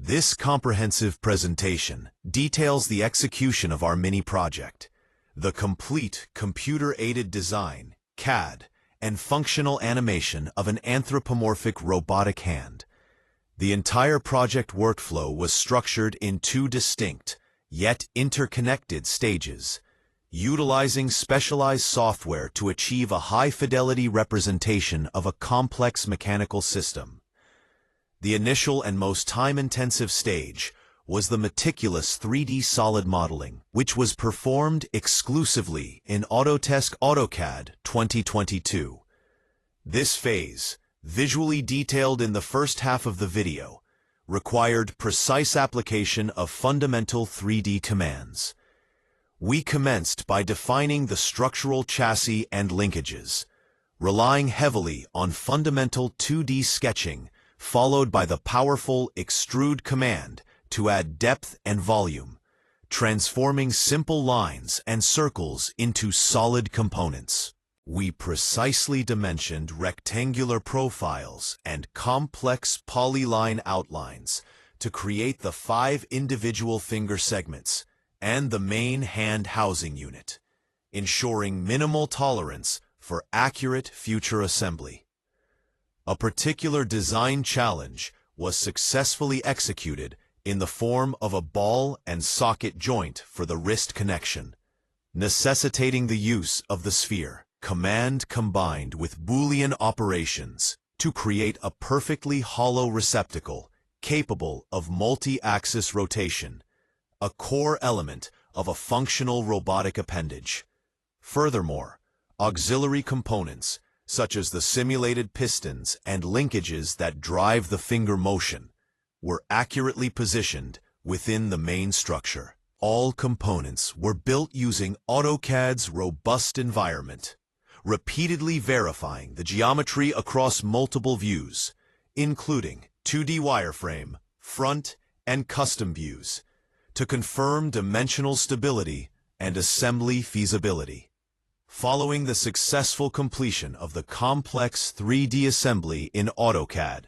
This comprehensive presentation details the execution of our mini-project, the complete computer-aided design, CAD, and functional animation of an anthropomorphic robotic hand. The entire project workflow was structured in two distinct, yet interconnected stages, utilizing specialized software to achieve a high-fidelity representation of a complex mechanical system. The initial and most time-intensive stage was the meticulous 3D solid modeling, which was performed exclusively in Autodesk AutoCAD 2022. This phase, visually detailed in the first half of the video, required precise application of fundamental 3D commands. We commenced by defining the structural chassis and linkages, relying heavily on fundamental 2D sketching, followed by the powerful extrude command to add depth and volume, transforming simple lines and circles into solid components. We precisely dimensioned rectangular profiles and complex polyline outlines to create the 5 individual finger segments and the main hand housing unit, ensuring minimal tolerance for accurate future assembly. A particular design challenge was successfully executed in the form of a ball and socket joint for the wrist connection, necessitating the use of the sphere command combined with Boolean operations to create a perfectly hollow receptacle capable of multi-axis rotation, a core element of a functional robotic appendage. Furthermore, auxiliary components, such as the simulated pistons and linkages that drive the finger motion, were accurately positioned within the main structure. All components were built using AutoCAD's robust environment, repeatedly verifying the geometry across multiple views, including 2D wireframe, front, and custom views, to confirm dimensional stability and assembly feasibility. Following the successful completion of the complex 3D assembly in AutoCAD,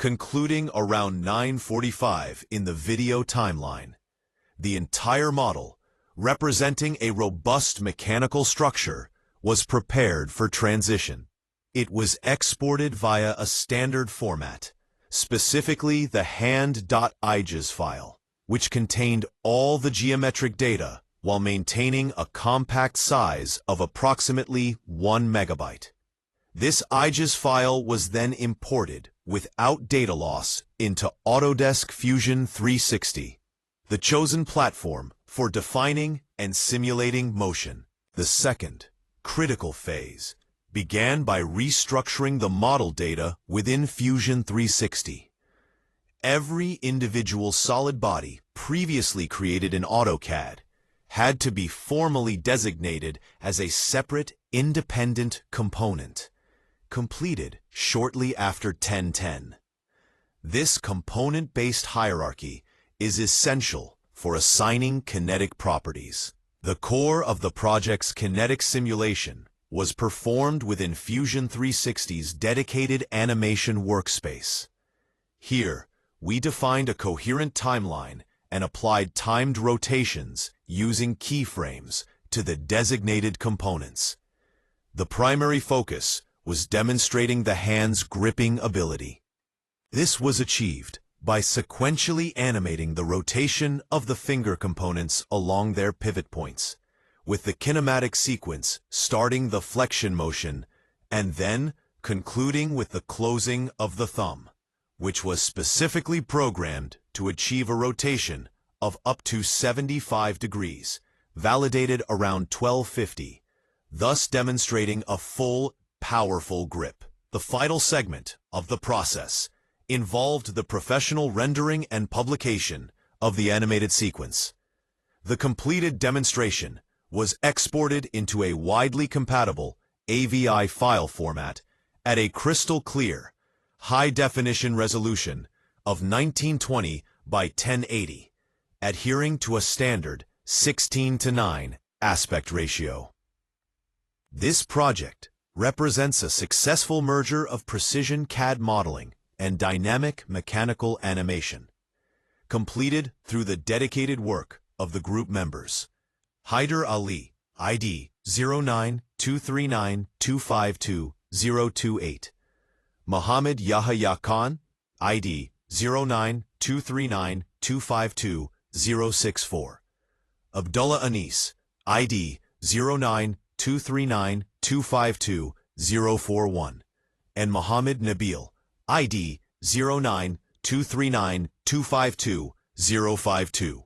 Concluding around 9:45 in the video timeline. The entire model, representing a robust mechanical structure, was prepared for transition. It was exported via a standard format, specifically the hand.igis file, which contained all the geometric data while maintaining a compact size of approximately 1 megabyte. This igis file was then imported without data loss into Autodesk Fusion 360, the chosen platform for defining and simulating motion. The second, critical phase, began by restructuring the model data within Fusion 360. Every individual solid body previously created in AutoCAD had to be formally designated as a separate, independent component, completed shortly after 1010. This component-based hierarchy is essential for assigning kinetic properties. The core of the project's kinetic simulation was performed within Fusion 360's dedicated animation workspace. Here, we defined a coherent timeline and applied timed rotations using keyframes to the designated components. The primary focus was demonstrating the hand's gripping ability. This was achieved by sequentially animating the rotation of the finger components along their pivot points, with the kinematic sequence starting the flexion motion and then concluding with the closing of the thumb, which was specifically programmed to achieve a rotation of up to 75 degrees, validated around 1250, thus demonstrating a full, powerful grip. The final segment of the process involved the professional rendering and publication of the animated sequence. The completed demonstration was exported into a widely compatible AVI file format at a crystal clear, high-definition resolution of 1920 by 1080, adhering to a standard 16:9 aspect ratio. This project represents a successful merger of precision CAD modeling and dynamic mechanical animation, completed through the dedicated work of the group members: Haider Ali, ID 09239252-028, Mohammed Yahya Khan, ID 09239252-064, Abdullah Anis, ID 09239252-041, and Mohammed Nabil, ID 09239252-052.